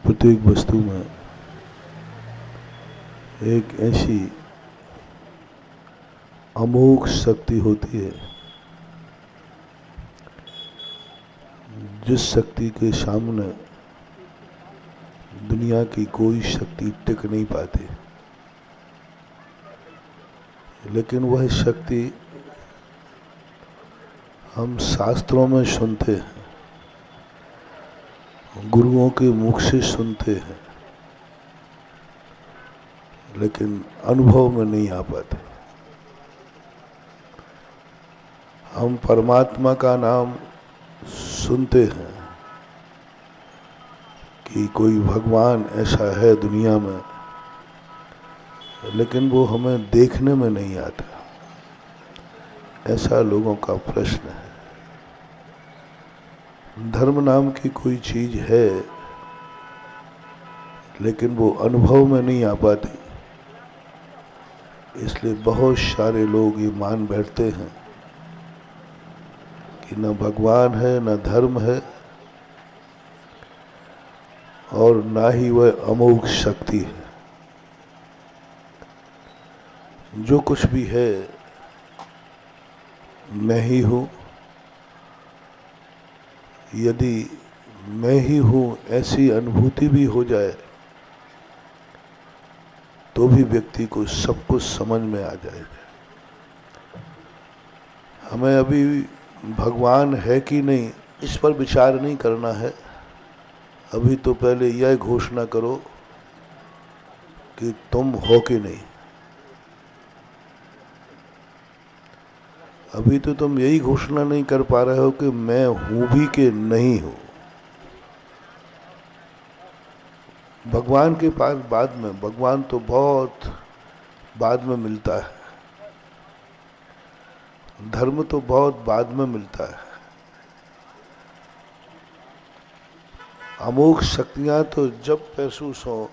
प्रत्येक वस्तु में एक ऐसी अमोघ शक्ति होती है जिस शक्ति के सामने दुनिया की कोई शक्ति टिक नहीं पाती। लेकिन वह शक्ति हम शास्त्रों में सुनते हैं, गुरुओं के मुख से सुनते हैं, लेकिन अनुभव में नहीं आ पाते। हम परमात्मा का नाम सुनते हैं कि कोई भगवान ऐसा है दुनिया में, लेकिन वो हमें देखने में नहीं आता। ऐसा लोगों का प्रश्न है। धर्म नाम की कोई चीज है, लेकिन वो अनुभव में नहीं आ पाती। इसलिए बहुत सारे लोग ये मान बैठते हैं कि न भगवान है, न धर्म है, और ना ही वह अमोघ शक्ति है। जो कुछ भी है मैं ही हूं। यदि मैं ही हूं ऐसी अनुभूति भी हो जाए तो भी व्यक्ति को सब कुछ समझ में आ जाएगा। हमें अभी भगवान है कि नहीं इस पर विचार नहीं करना है। अभी तो पहले यह घोषणा करो कि तुम हो कि नहीं। अभी तो तुम यही घोषणा नहीं कर पा रहे हो कि मैं हूं भी कि नहीं हूं। भगवान के पास बाद में, भगवान तो बहुत बाद में मिलता है, धर्म तो बहुत बाद में मिलता है। अमोघ शक्तियां तो जब महसूस हो।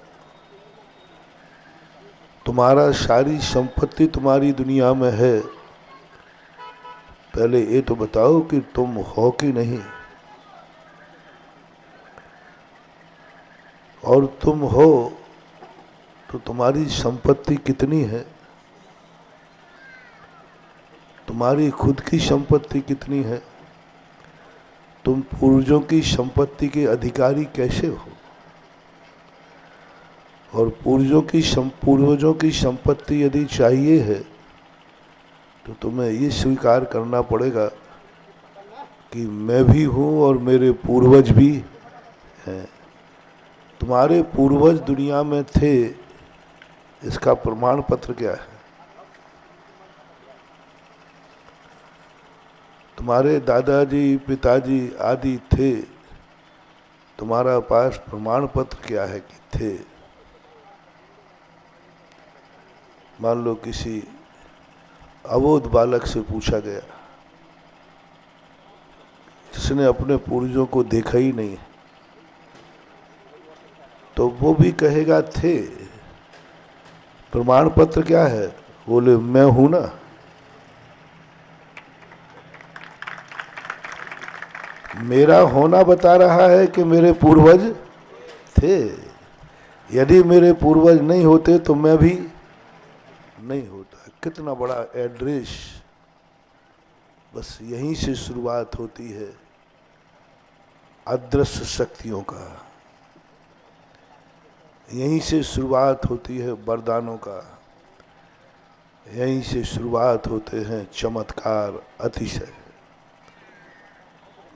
तुम्हारा सारी संपत्ति तुम्हारी दुनिया में है, पहले ये तो बताओ कि तुम हो कि नहीं। और तुम हो तो तुम्हारी संपत्ति कितनी है, तुम्हारी खुद की संपत्ति कितनी है, तुम पूर्वजों की संपत्ति के अधिकारी कैसे हो, और पूर्वजों की संपत्ति यदि चाहिए है तो तुम्हें ये स्वीकार करना पड़ेगा कि मैं भी हूं और मेरे पूर्वज भी हैं। तुम्हारे पूर्वज दुनिया में थे, इसका प्रमाण पत्र क्या है? तुम्हारे दादाजी, पिताजी आदि थे, तुम्हारा पास प्रमाण पत्र क्या है कि थे? मान लो किसी अबोध बालक से पूछा गया जिसने अपने पूर्वजों को देखा ही नहीं, तो वो भी कहेगा थे। प्रमाण पत्र क्या है? बोले मैं हूं ना। मेरा होना बता रहा है कि मेरे पूर्वज थे। यदि मेरे पूर्वज नहीं होते तो मैं भी नहीं होता। कितना बड़ा एड्रेस। बस यहीं से शुरुआत होती है अदृश्य शक्तियों का, यहीं से शुरुआत होती है वरदानों का, यहीं से शुरुआत होते हैं चमत्कार, अतिशय।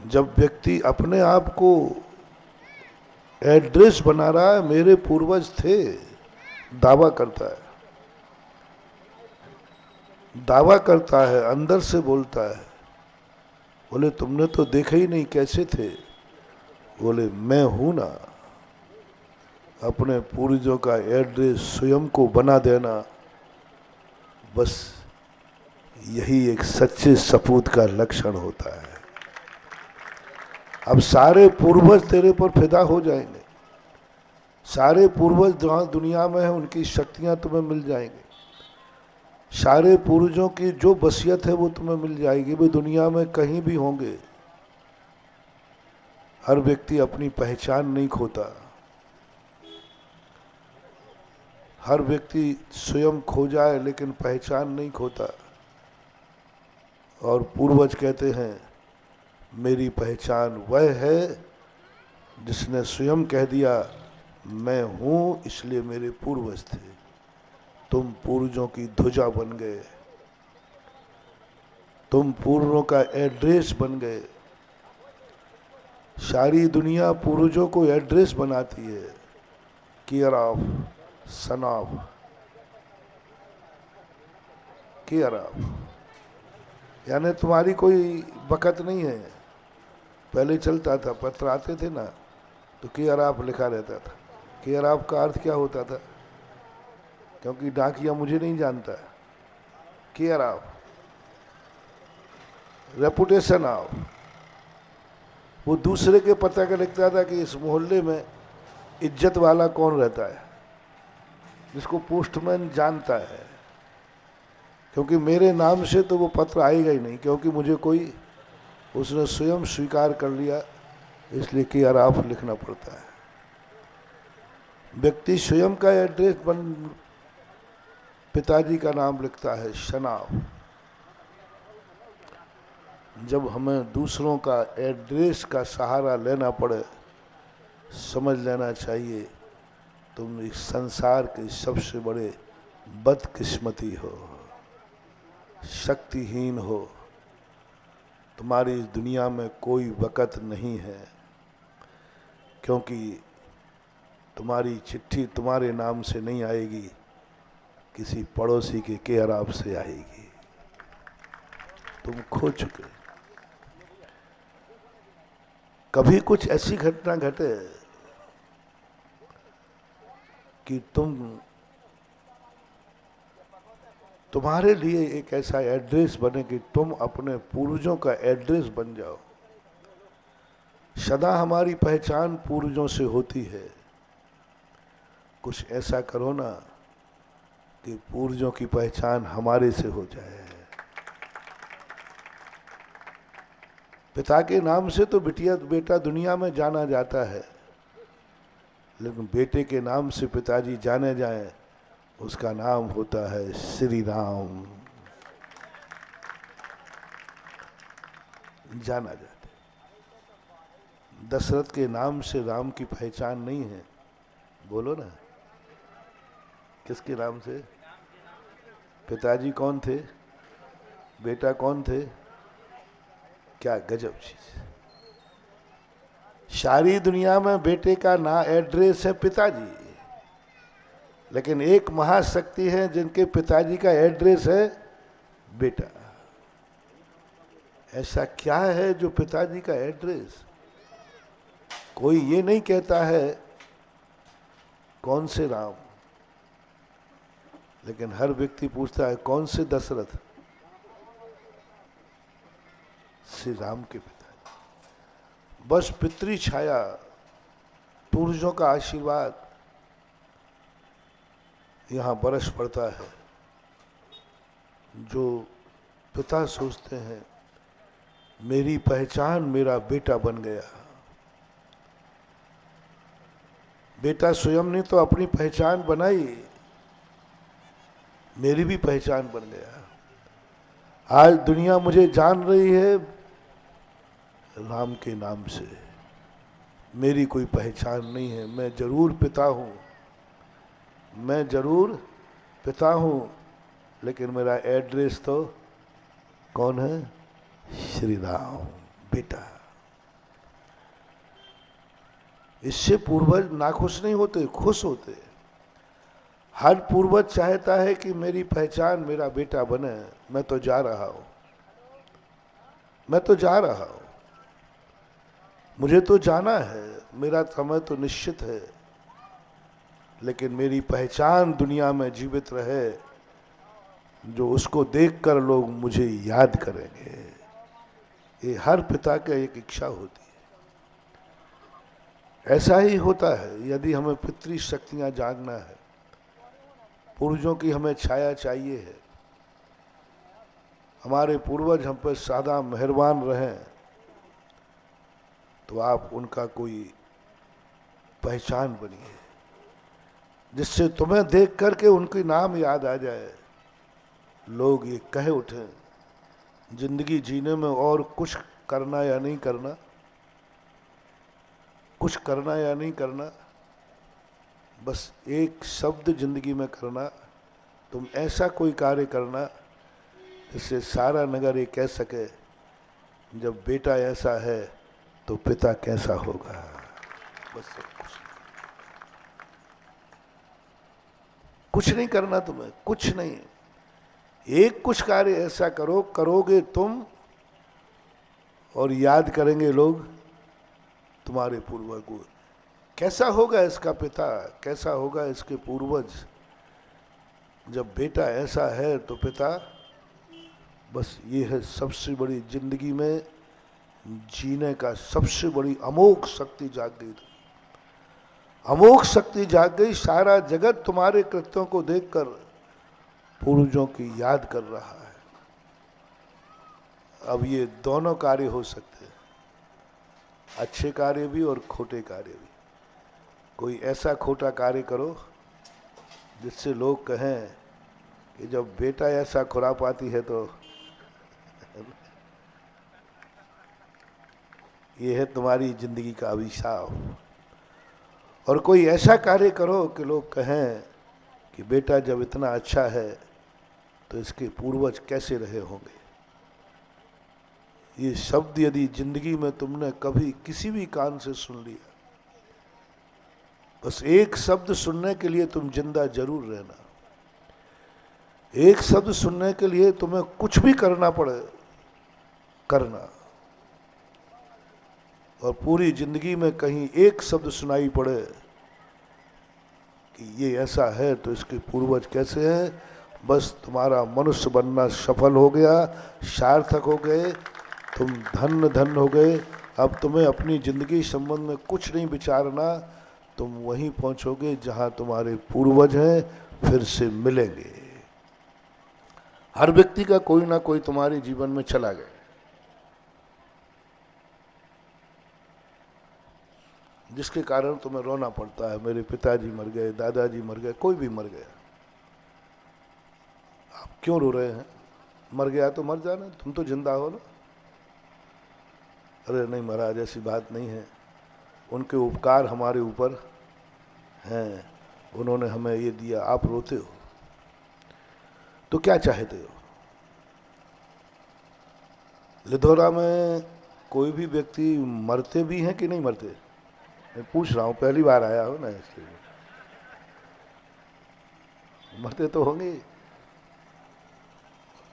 जब व्यक्ति अपने आप को एड्रेस बना रहा है, मेरे पूर्वज थे, दावा करता है, दावा करता है, अंदर से बोलता है। बोले तुमने तो देखा ही नहीं, कैसे थे? बोले मैं हूं ना। अपने पूर्वजों का एड्रेस स्वयं को बना देना, बस यही एक सच्चे सपूत का लक्षण होता है। अब सारे पूर्वज तेरे पर फिदा हो जाएंगे। सारे पूर्वज जहां दुनिया में है उनकी शक्तियां तुम्हें मिल जाएंगी। सारे पूर्वजों की जो वसीयत है वो तुम्हें मिल जाएगी। वे दुनिया में कहीं भी होंगे। हर व्यक्ति अपनी पहचान नहीं खोता। हर व्यक्ति स्वयं खो जाए लेकिन पहचान नहीं खोता, और पूर्वज कहते हैं मेरी पहचान वह है जिसने स्वयं कह दिया मैं हूँ, इसलिए मेरे पूर्वज थे। तुम पूर्वजों की ध्वजा बन गए, तुम पूर्वजों का एड्रेस बन गए। सारी दुनिया पूर्वजों को एड्रेस बनाती है, care of, son of, care of, यानी तुम्हारी कोई बकत नहीं है। पहले चलता था, पत्र आते थे ना तो केयर ऑफ लिखा रहता था। केयर ऑफ का अर्थ क्या होता था, क्योंकि डाकिया मुझे नहीं जानता। केयर ऑफ, रेपुटेशन ऑफ, वो दूसरे के पता का लिखता था कि इस मोहल्ले में इज्जत वाला कौन रहता है, जिसको पोस्टमैन जानता है। क्योंकि मेरे नाम से तो वो पत्र आएगा ही नहीं, क्योंकि मुझे कोई, उसने स्वयं स्वीकार कर लिया, इसलिए केयर ऑफ लिखना पड़ता है। व्यक्ति स्वयं का एड्रेस पिताजी का नाम लिखता है, शनाव। जब हमें दूसरों का एड्रेस का सहारा लेना पड़े, समझ लेना चाहिए तुम इस संसार के सबसे बड़े बदकिस्मती हो, शक्तिहीन हो। तुम्हारी इस दुनिया में कोई वक़्त नहीं है, क्योंकि तुम्हारी चिट्ठी तुम्हारे नाम से नहीं आएगी, किसी पड़ोसी के केयर ऑफ से आएगी। तुम खो चुके। कभी कुछ ऐसी घटना घटे कि तुम्हारे लिए एक ऐसा एड्रेस बने कि तुम अपने पूर्वजों का एड्रेस बन जाओ। सदा हमारी पहचान पूर्वजों से होती है। कुछ ऐसा करो ना कि पूर्वजों की पहचान हमारे से हो जाए। पिता के नाम से तो बेटा दुनिया में जाना जाता है, लेकिन बेटे के नाम से पिताजी जाने जाएं, उसका नाम होता है श्री राम। जाना जाता है। दशरथ के नाम से राम की पहचान नहीं है, बोलो ना, किसके नाम से? पिताजी कौन थे, बेटा कौन थे? क्या गजब चीज। सारी दुनिया में बेटे का ना एड्रेस है पिताजी, लेकिन एक महाशक्ति है जिनके पिताजी का एड्रेस है बेटा। ऐसा क्या है जो पिताजी का एड्रेस? कोई ये नहीं कहता है कौन से राम, लेकिन हर व्यक्ति पूछता है कौन से दशरथ? श्री राम के पिता। बस पितृ छाया, पूर्वजों का आशीर्वाद यहाँ बरस पड़ता है। जो पिता सोचते हैं मेरी पहचान मेरा बेटा बन गया। बेटा स्वयं ने तो अपनी पहचान बनाई, मेरी भी पहचान बन गया। आज दुनिया मुझे जान रही है राम के नाम से। मेरी कोई पहचान नहीं है। मैं जरूर पिता हूँ, मैं जरूर पिता हूँ, लेकिन मेरा एड्रेस तो कौन है? श्री राम, बेटा। इससे पूर्वज नाखुश नहीं होते, खुश होते। हर पूर्वज चाहता है कि मेरी पहचान मेरा बेटा बने। मैं तो जा रहा हूं, मैं तो जा रहा हूं, मुझे तो जाना है, मेरा समय तो निश्चित है, लेकिन मेरी पहचान दुनिया में जीवित रहे, जो उसको देखकर लोग मुझे याद करेंगे। ये हर पिता की एक इच्छा होती है। ऐसा ही होता है। यदि हमें पितृ शक्तियां जागना है, पूर्वजों की हमें छाया चाहिए है, हमारे पूर्वज हम पर सदा मेहरबान रहें, तो आप उनका कोई पहचान बनिए। जिससे तुम्हें देख करके उनके नाम याद आ जाए, लोग ये कहे उठे जिंदगी जीने में और कुछ करना या नहीं करना, कुछ करना या नहीं करना, बस एक शब्द जिंदगी में करना, तुम ऐसा कोई कार्य करना जिससे सारा नगर ये कह सके जब बेटा ऐसा है तो पिता कैसा होगा। बस सब कुछ नहीं करना तुम्हें, कुछ नहीं, एक कुछ कार्य ऐसा करो, करोगे तुम और याद करेंगे लोग तुम्हारे पूर्वज को। कैसा होगा इसका पिता, कैसा होगा इसके पूर्वज, जब बेटा ऐसा है तो पिता। बस ये है सबसे बड़ी जिंदगी में जीने का सबसे बड़ी अमोघ शक्ति जाग गई, अमोघ शक्ति जाग गई। सारा जगत तुम्हारे कृत्यों को देखकर पूर्वजों की याद कर रहा है। अब ये दोनों कार्य हो सकते हैं, अच्छे कार्य भी और खोटे कार्य भी। कोई ऐसा खोटा कार्य करो जिससे लोग कहें कि जब बेटा ऐसा खुरापाती है तो ये है तुम्हारी जिंदगी का अभिशाप। और कोई ऐसा कार्य करो कि लोग कहें कि बेटा जब इतना अच्छा है तो इसके पूर्वज कैसे रहे होंगे। ये शब्द यदि जिंदगी में तुमने कभी किसी भी कान से सुन लिया, बस एक शब्द सुनने के लिए तुम जिंदा जरूर रहना। एक शब्द सुनने के लिए तुम्हें कुछ भी करना पड़े, करना। और पूरी जिंदगी में कहीं एक शब्द सुनाई पड़े कि ये ऐसा है तो इसके पूर्वज कैसे हैं, बस तुम्हारा मनुष्य बनना सफल हो गया, सार्थक हो गए, तुम धन्य धन्य हो गए। अब तुम्हें अपनी जिंदगी संबंध में कुछ नहीं विचारना, तुम वहीं पहुंचोगे जहां तुम्हारे पूर्वज हैं, फिर से मिलेंगे। हर व्यक्ति का कोई ना कोई तुम्हारे जीवन में चला गया, जिसके कारण तुम्हें रोना पड़ता है, मेरे पिताजी मर गए, दादाजी मर गए, कोई भी मर गया। आप क्यों रो रहे हैं? मर गया तो मर जाना, तुम तो जिंदा हो ना। अरे नहीं महाराज, ऐसी बात नहीं है, उनके उपकार हमारे ऊपर हैं, उन्होंने हमें ये दिया, आप रोते हो तो क्या चाहते हो? लिधोरा में कोई भी व्यक्ति मरते भी हैं कि नहीं मरते? मैं पूछ रहा हूँ, पहली बार आया हो ना इसलिए। मरते तो होंगे,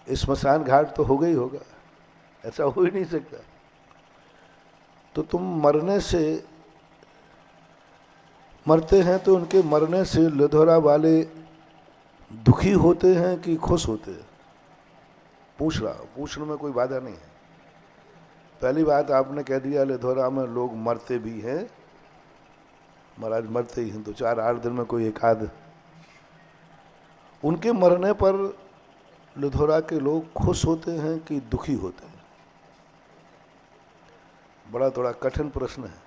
स्मशान घाट तो होगा ही होगा, ऐसा हो ही नहीं सकता। तो तुम मरने से, मरते हैं तो उनके मरने से लिधोरा वाले दुखी होते हैं कि खुश होते हैं? पूछ रहा हूँ, पूछने में कोई बाधा नहीं है। पहली बात आपने कह दिया लिधोरा में लोग मरते भी हैं। महाराज मरते ही हैं तो 4-8 दिन में कोई एक आध। उनके मरने पर लिधोरा के लोग खुश होते हैं कि दुखी होते हैं? बड़ा थोड़ा कठिन प्रश्न है।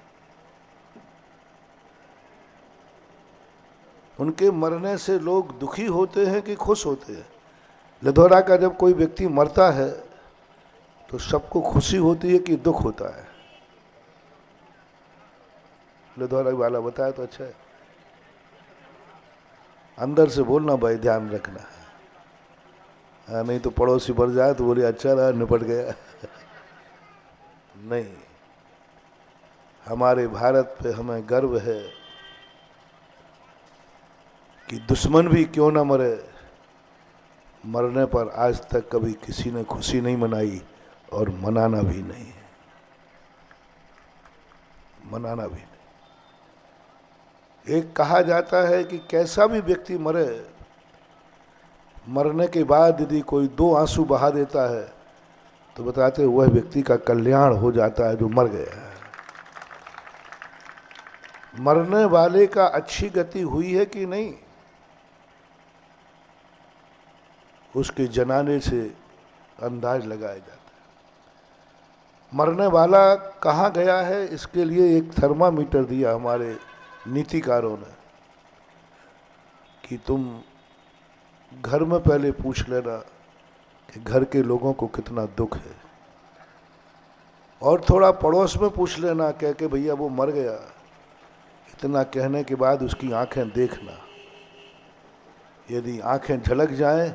उनके मरने से लोग दुखी होते हैं कि खुश होते हैं? लिधोरा का जब कोई व्यक्ति मरता है तो सबको खुशी होती है कि दुख होता है? लिधोरा वाला बताया तो अच्छा है। अंदर से बोलना भाई, ध्यान रखना है, हाँ, नहीं तो पड़ोसी बढ़ जाए तो बोले अच्छा रहा, निपट गया। नहीं, हमारे भारत पे हमें गर्व है कि दुश्मन भी क्यों ना मरे, मरने पर आज तक कभी किसी ने खुशी नहीं मनाई और मनाना भी नहीं, मनाना भी नहीं। एक कहा जाता है कि कैसा भी व्यक्ति मरे, मरने के बाद यदि कोई 2 आंसू बहा देता है तो बताते वह व्यक्ति का कल्याण हो जाता है जो मर गया है। मरने वाले का अच्छी गति हुई है कि नहीं, उसके जनाने से अंदाज लगाया जाता है। मरने वाला कहाँ गया है, इसके लिए एक थर्मामीटर दिया हमारे नीतिकारों ने। कि तुम घर में पहले पूछ लेना कि घर के लोगों को कितना दुख है, और थोड़ा पड़ोस में पूछ लेना कह के भैया वो मर गया। इतना कहने के बाद उसकी आंखें देखना, यदि आंखें झलक जाएं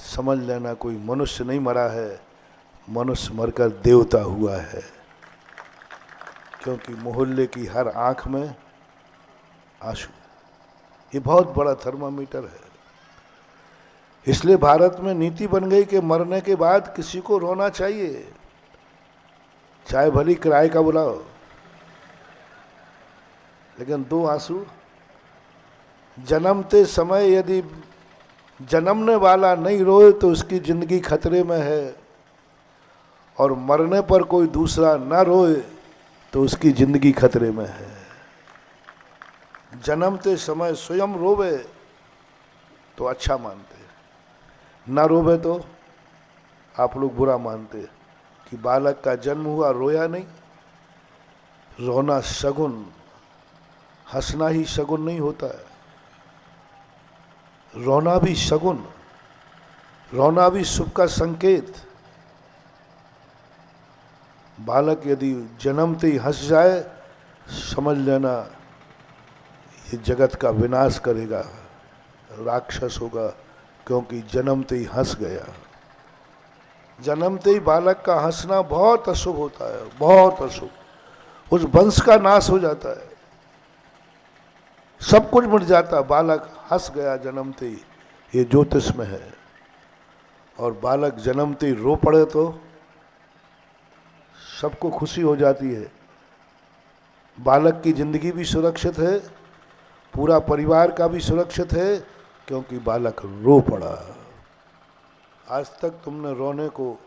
समझ लेना कोई मनुष्य नहीं मरा है, मनुष्य मरकर देवता हुआ है। क्योंकि मोहल्ले की हर आंख में आंसू, ये बहुत बड़ा थर्मामीटर है। इसलिए भारत में नीति बन गई कि मरने के बाद किसी को रोना चाहिए, चाहे भली किराए का बुलाओ, लेकिन 2 आंसू। जन्मते समय यदि जन्मने वाला नहीं रोए तो उसकी जिंदगी खतरे में है, और मरने पर कोई दूसरा न रोए तो उसकी जिंदगी खतरे में है। जन्मते समय स्वयं रोवे तो अच्छा मानते, ना रोवे तो आप लोग बुरा मानते कि बालक का जन्म हुआ रोया नहीं। रोना शगुन, हंसना ही शगुन नहीं होता है, रोना भी शगुन, रोना भी शुभ का संकेत। बालक यदि जन्मते ही हंस जाए समझ लेना ये जगत का विनाश करेगा, राक्षस होगा, क्योंकि जन्मते ही हंस गया। जन्मते ही बालक का हंसना बहुत अशुभ होता है, बहुत अशुभ। उस वंश का नाश हो जाता है, सब कुछ मिट जाता। बालक हंस गया जन्मते ही, ये ज्योतिष में है। और बालक जन्मते ही रो पड़े तो सबको खुशी हो जाती है, बालक की जिंदगी भी सुरक्षित है, पूरा परिवार का भी सुरक्षित है, क्योंकि बालक रो पड़ा। आज तक तुमने रोने को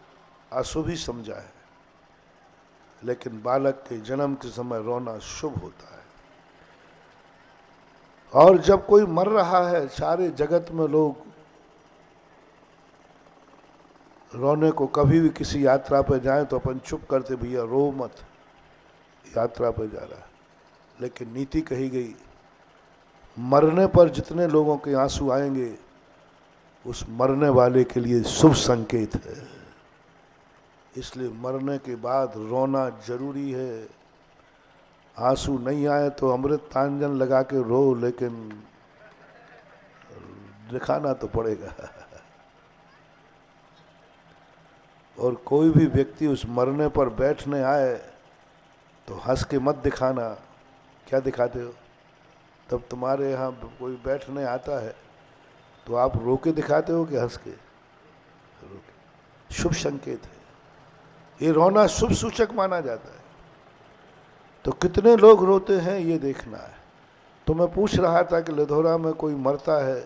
अशुभ ही समझा है, लेकिन बालक के जन्म के समय रोना शुभ होता है। और जब कोई मर रहा है, सारे जगत में लोग रोने को, कभी भी किसी यात्रा पर जाएं तो अपन चुप करते, भैया रो मत, यात्रा पर जा रहा है। लेकिन नीति कही गई, मरने पर जितने लोगों के आंसू आएंगे उस मरने वाले के लिए शुभ संकेत है। इसलिए मरने के बाद रोना जरूरी है। आंसू नहीं आए तो अमृत तांजन लगा के रो, लेकिन दिखाना तो पड़ेगा। और कोई भी व्यक्ति उस मरने पर बैठने आए तो हंस के मत दिखाना। क्या दिखाते हो? तब तुम्हारे यहाँ कोई बैठने आता है तो आप रो के दिखाते हो कि हंस के? रो के। शुभ संकेत है, ये रोना शुभ सूचक माना जाता है। तो कितने लोग रोते हैं ये देखना है। तो मैं पूछ रहा था कि लिधौरा में कोई मरता है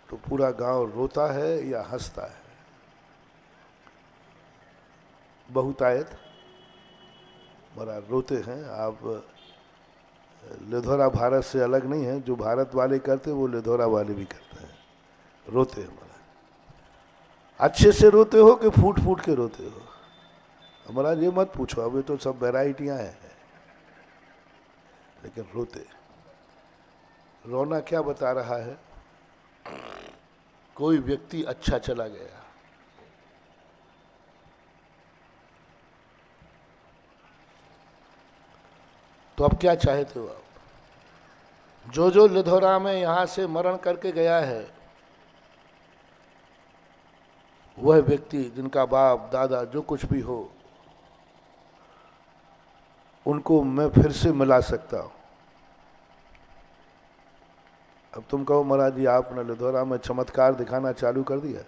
तो पूरा गांव रोता है या हंसता है? बहुतायत मरा रोते हैं। आप लिधौरा भारत से अलग नहीं है, जो भारत वाले करते वो लिधौरा वाले भी करते हैं, रोते हैं। हमारा अच्छे से रोते हो कि फूट फूट के रोते हो? हमारा ये मत पूछो, अभी तो सब वैरायटियां हैं, लेकिन रोते। रोना क्या बता रहा है? कोई व्यक्ति अच्छा चला गया, तो अब क्या चाहते हो आप? जो लिधौरा में यहां से मरण करके गया है, वह व्यक्ति जिनका बाप दादा जो कुछ भी हो, उनको मैं फिर से मिला सकता हूं। अब तुम कहो महाराज जी आपने लिधौरा में चमत्कार दिखाना चालू कर दिया।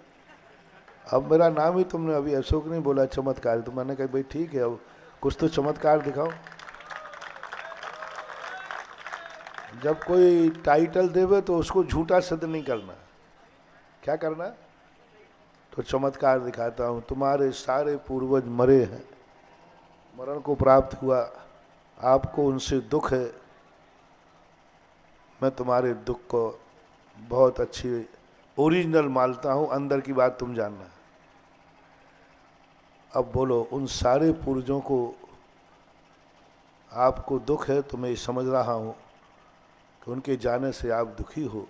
अब मेरा नाम ही तुमने अभी अशोक नहीं बोला, चमत्कार। तो मैंने कहा भाई ठीक है, अब कुछ तो चमत्कार दिखाओ। जब कोई टाइटल देवे तो उसको झूठा सिद्ध नहीं करना। क्या करना? तो चमत्कार दिखाता हूं। तुम्हारे सारे पूर्वज मरे हैं, मरण को प्राप्त हुआ, आपको उनसे दुख है। मैं तुम्हारे दुख को बहुत अच्छी ओरिजिनल मानता हूं, अंदर की बात तुम जानना। अब बोलो, उन सारे पूर्वजों को आपको दुख है, तो मैं समझ रहा हूं कि उनके जाने से आप दुखी हो,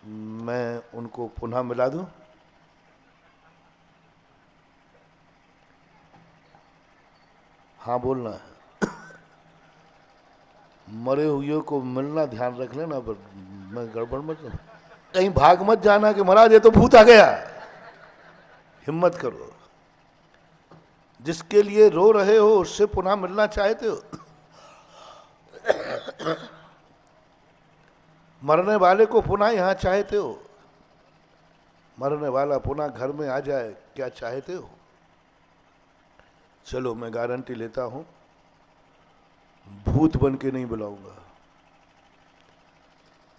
मैं उनको पुनः मिला दूं? हाँ बोलना है। मरे हुए को मिलना ध्यान रख लेना, पर मैं गड़बड़ मत करो। कहीं भाग मत जाना कि महाराज ये तो भूत आ गया। हिम्मत करो। जिसके लिए रो रहे हो उससे पुनः मिलना चाहते हो? मरने वाले को पुनः यहाँ चाहते हो? मरने वाला पुनः घर में आ जाए, क्या चाहते हो? चलो मैं गारंटी लेता हूं, भूत बन के नहीं बुलाऊंगा।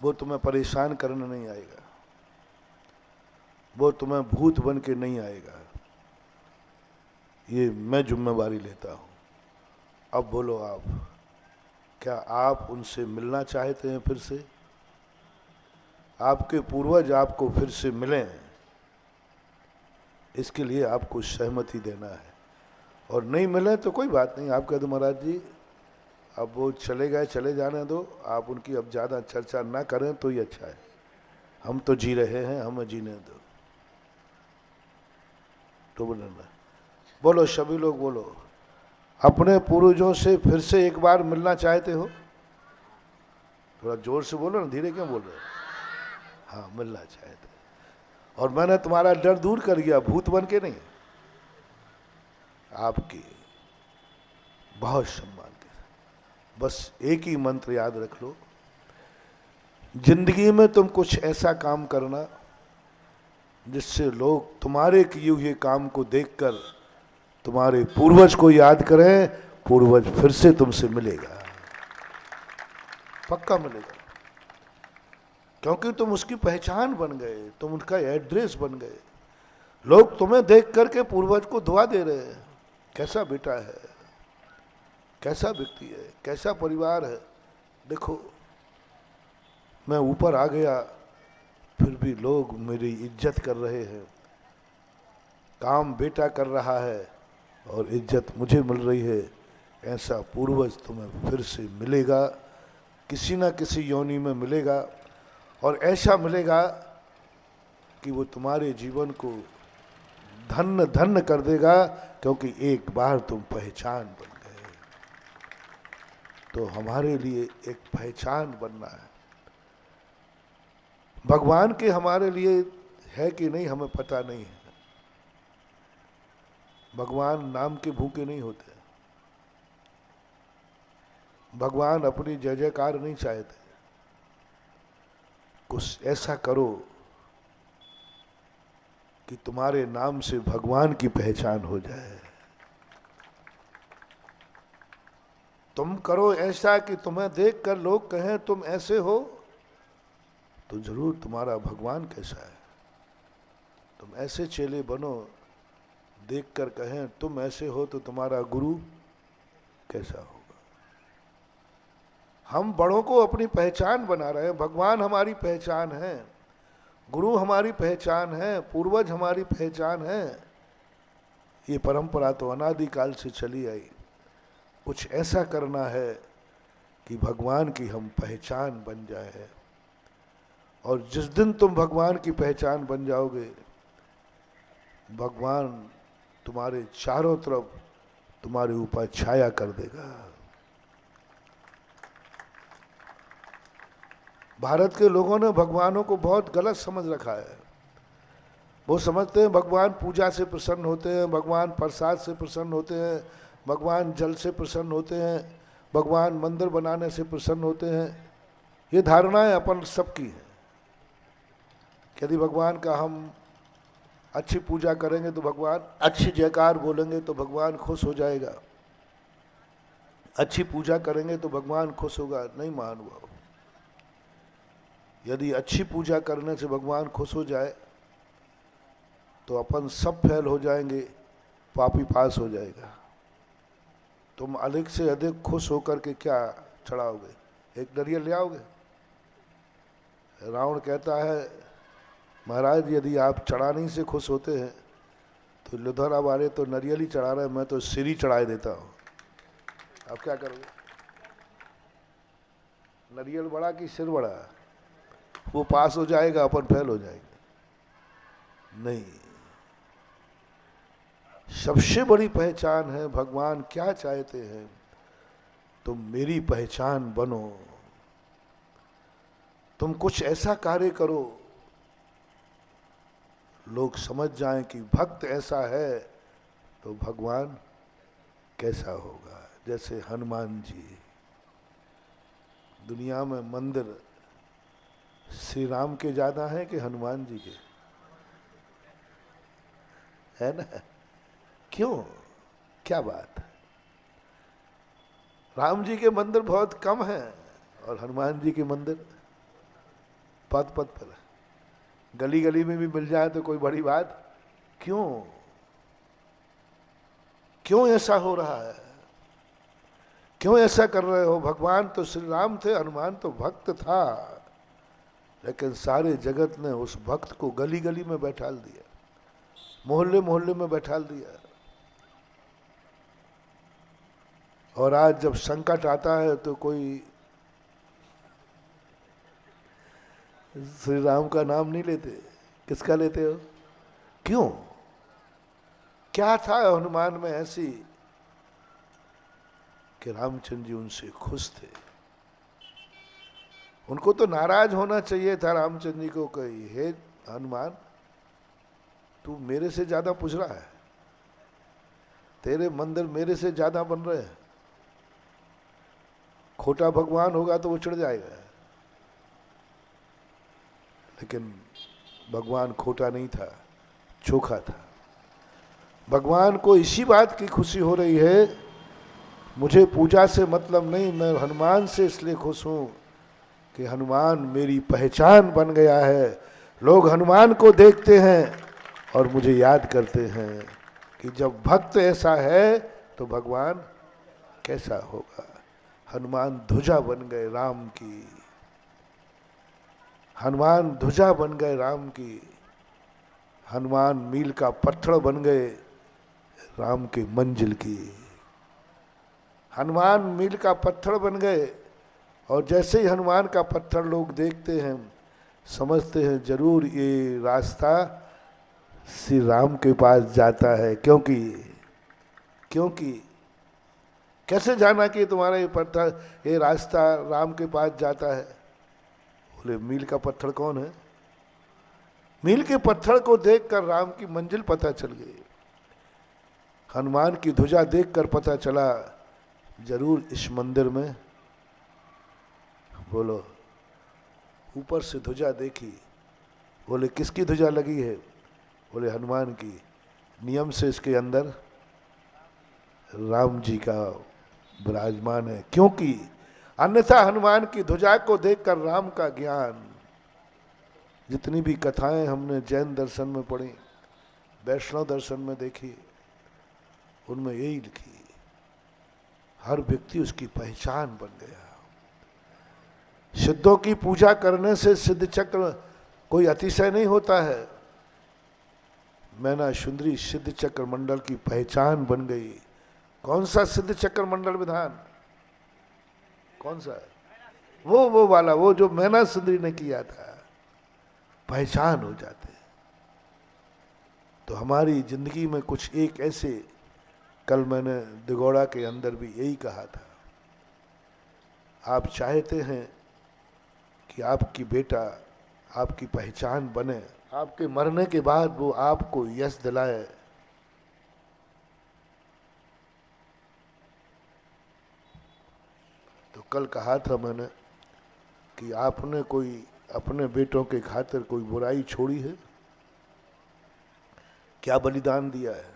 वो तुम्हें परेशान करने नहीं आएगा, वो तुम्हें भूत बन के नहीं आएगा। ये मैं जिम्मेवारी लेता हूं। अब बोलो आप, क्या आप उनसे मिलना चाहते हैं फिर से? आपके पूर्वज आपको फिर से मिलें, इसके लिए आपको सहमति देना है। और नहीं मिले तो कोई बात नहीं, आप कह दो महाराज जी अब वो चले गए, चले जाने दो, आप उनकी अब ज़्यादा चर्चा ना करें तो ही अच्छा है। हम तो जी रहे हैं, हमें जीने दो। तो बोलना, बोलो सभी लोग बोलो, अपने पूर्वजों से फिर से एक बार मिलना चाहते हो? थोड़ा जोर से बोलो ना, धीरे क्यों बोल रहे हो? हाँ, मिलना चाहते। और मैंने तुम्हारा डर दूर कर दिया, भूत बन के नहीं, आपकी बहुत सम्मान के साथ। बस एक ही मंत्र याद रख लो, जिंदगी में तुम कुछ ऐसा काम करना जिससे लोग तुम्हारे किए हुए काम को देखकर तुम्हारे पूर्वज को याद करें। पूर्वज फिर से तुमसे मिलेगा, पक्का मिलेगा, क्योंकि तुम उसकी पहचान बन गए, तुम उनका एड्रेस बन गए। लोग तुम्हें देख करके पूर्वज को दुआ दे रहे हैं, कैसा बेटा है, कैसा व्यक्ति है, कैसा परिवार है। देखो मैं ऊपर आ गया फिर भी लोग मेरी इज्जत कर रहे हैं, काम बेटा कर रहा है और इज्जत मुझे मिल रही है। ऐसा पूर्वज तुम्हें फिर से मिलेगा, किसी ना किसी योनि में मिलेगा, और ऐसा मिलेगा कि वो तुम्हारे जीवन को धन्य धन्य कर देगा, क्योंकि एक बार तुम पहचान बन गए। तो हमारे लिए एक पहचान बनना है। भगवान के हमारे लिए है कि नहीं हमें पता नहीं है। भगवान नाम के भूखे नहीं होते, भगवान अपनी जय जयकार नहीं चाहते। कुछ ऐसा करो कि तुम्हारे नाम से भगवान की पहचान हो जाए। तुम करो ऐसा कि तुम्हें देखकर लोग कहें तुम ऐसे हो, तो जरूर तुम्हारा भगवान कैसा है। तुम ऐसे चेले बनो, देखकर कहें तुम ऐसे हो, तो तुम्हारा गुरु कैसा होगा। हम बड़ों को अपनी पहचान बना रहे हैं। भगवान हमारी पहचान है, गुरु हमारी पहचान है, पूर्वज हमारी पहचान है। ये परंपरा तो अनादिकाल से चली आई। कुछ ऐसा करना है कि भगवान की हम पहचान बन जाए। और जिस दिन तुम भगवान की पहचान बन जाओगे, भगवान तुम्हारे चारों तरफ तुम्हारे ऊपर छाया कर देगा। भारत के लोगों ने भगवानों को बहुत गलत समझ रखा है। वो समझते हैं भगवान पूजा से प्रसन्न होते हैं, भगवान प्रसाद से प्रसन्न होते हैं, भगवान जल से प्रसन्न होते हैं, भगवान मंदिर बनाने से प्रसन्न होते हैं। ये धारणाएं अपन सबकी हैं। यदि भगवान का हम अच्छी पूजा करेंगे तो भगवान, अच्छी जयकार बोलेंगे तो भगवान खुश हो जाएगा, अच्छी पूजा करेंगे तो भगवान खुश होगा। नहीं महानुभाव, यदि अच्छी पूजा करने से भगवान खुश हो जाए तो अपन सब फेल हो जाएंगे, पापी पास हो जाएगा। तुम अधिक से अधिक खुश होकर के क्या चढ़ाओगे? एक नारियल ले आओगे? रावण कहता है महाराज यदि आप चढ़ाने से खुश होते हैं तो लुधियाना वाले तो नारियल ही चढ़ा रहे हैं, मैं तो सिर ही चढ़ाए देता हूँ। आप क्या करोगे? नारियल बड़ा कि सिर बड़ा? वो पास हो जाएगा, अपन फेल हो जाएंगे। नहीं, सबसे बड़ी पहचान है भगवान क्या चाहते हैं, तुम मेरी पहचान बनो, तुम कुछ ऐसा कार्य करो लोग समझ जाएं कि भक्त ऐसा है तो भगवान कैसा होगा। जैसे हनुमान जी, दुनिया में मंदिर श्री राम के ज्यादा हैं कि हनुमान जी के, है ना? क्यों, क्या बात है? राम जी के मंदिर बहुत कम हैं और हनुमान जी के मंदिर पद पद पर है। गली गली में भी मिल जाए तो कोई बड़ी बात। क्यों, क्यों ऐसा हो रहा है? क्यों ऐसा कर रहे हो? भगवान तो श्री राम थे, हनुमान तो भक्त था, लेकिन सारे जगत ने उस भक्त को गली गली में बैठाल दिया, मोहल्ले मोहल्ले में बैठाल दिया। और आज जब संकट आता है तो कोई श्री राम का नाम नहीं लेते, किसका लेते हो? क्यों, क्या था हनुमान में ऐसी कि रामचंद्र जी उनसे खुश थे? उनको तो नाराज होना चाहिए था रामचंद्र जी को, कही हे हनुमान, तू मेरे से ज्यादा पूछ रहा है, तेरे मंदिर मेरे से ज्यादा बन रहे हैं। खोटा भगवान होगा तो वो चिढ़ जाएगा, लेकिन भगवान खोटा नहीं था, चोखा था। भगवान को इसी बात की खुशी हो रही है, मुझे पूजा से मतलब नहीं, मैं हनुमान से इसलिए खुश हूं कि हनुमान मेरी पहचान बन गया है। लोग हनुमान को देखते हैं और मुझे याद करते हैं कि जब भक्त ऐसा है तो भगवान कैसा होगा। हनुमान ध्वजा बन गए राम की, हनुमान ध्वजा बन गए राम की, हनुमान मील का पत्थर बन गए राम की मंजिल की। हनुमान मील का पत्थर बन गए, और जैसे ही हनुमान का पत्थर लोग देखते हैं समझते हैं जरूर ये रास्ता श्री राम के पास जाता है। क्योंकि कैसे जाना कि तुम्हारा ये पत्थर, ये रास्ता राम के पास जाता है? बोले मील का पत्थर कौन है? मील के पत्थर को देखकर राम की मंजिल पता चल गई। हनुमान की ध्वजा देखकर पता चला जरूर इस मंदिर में, बोलो ऊपर से ध्वजा देखी, बोले किसकी ध्वजा लगी है? बोले हनुमान की। नियम से इसके अंदर राम जी का विराजमान है, क्योंकि अन्यथा हनुमान की ध्वजा को देखकर राम का ज्ञान। जितनी भी कथाएं हमने जैन दर्शन में पढ़ी, वैष्णव दर्शन में देखी, उनमें यही लिखी, हर व्यक्ति उसकी पहचान बन गया। सिद्धों की पूजा करने से सिद्ध चक्र कोई अतिशय नहीं होता है। मैना सुंदरी सिद्ध चक्र मंडल की पहचान बन गई। कौन सा सिद्ध चक्र मंडल विधान? कौन सा? वो वाला, वो जो मैना सुंदरी ने किया था। पहचान हो जाते। तो हमारी जिंदगी में कुछ एक ऐसे, कल मैंने दिगौड़ा के अंदर भी यही कहा था, आप चाहते हैं कि आपकी बेटा आपकी पहचान बने, आपके मरने के बाद वो आपको यश दिलाए। तो कल कहा था मैंने कि आपने कोई अपने बेटों के खातिर कोई बुराई छोड़ी है? क्या बलिदान दिया है?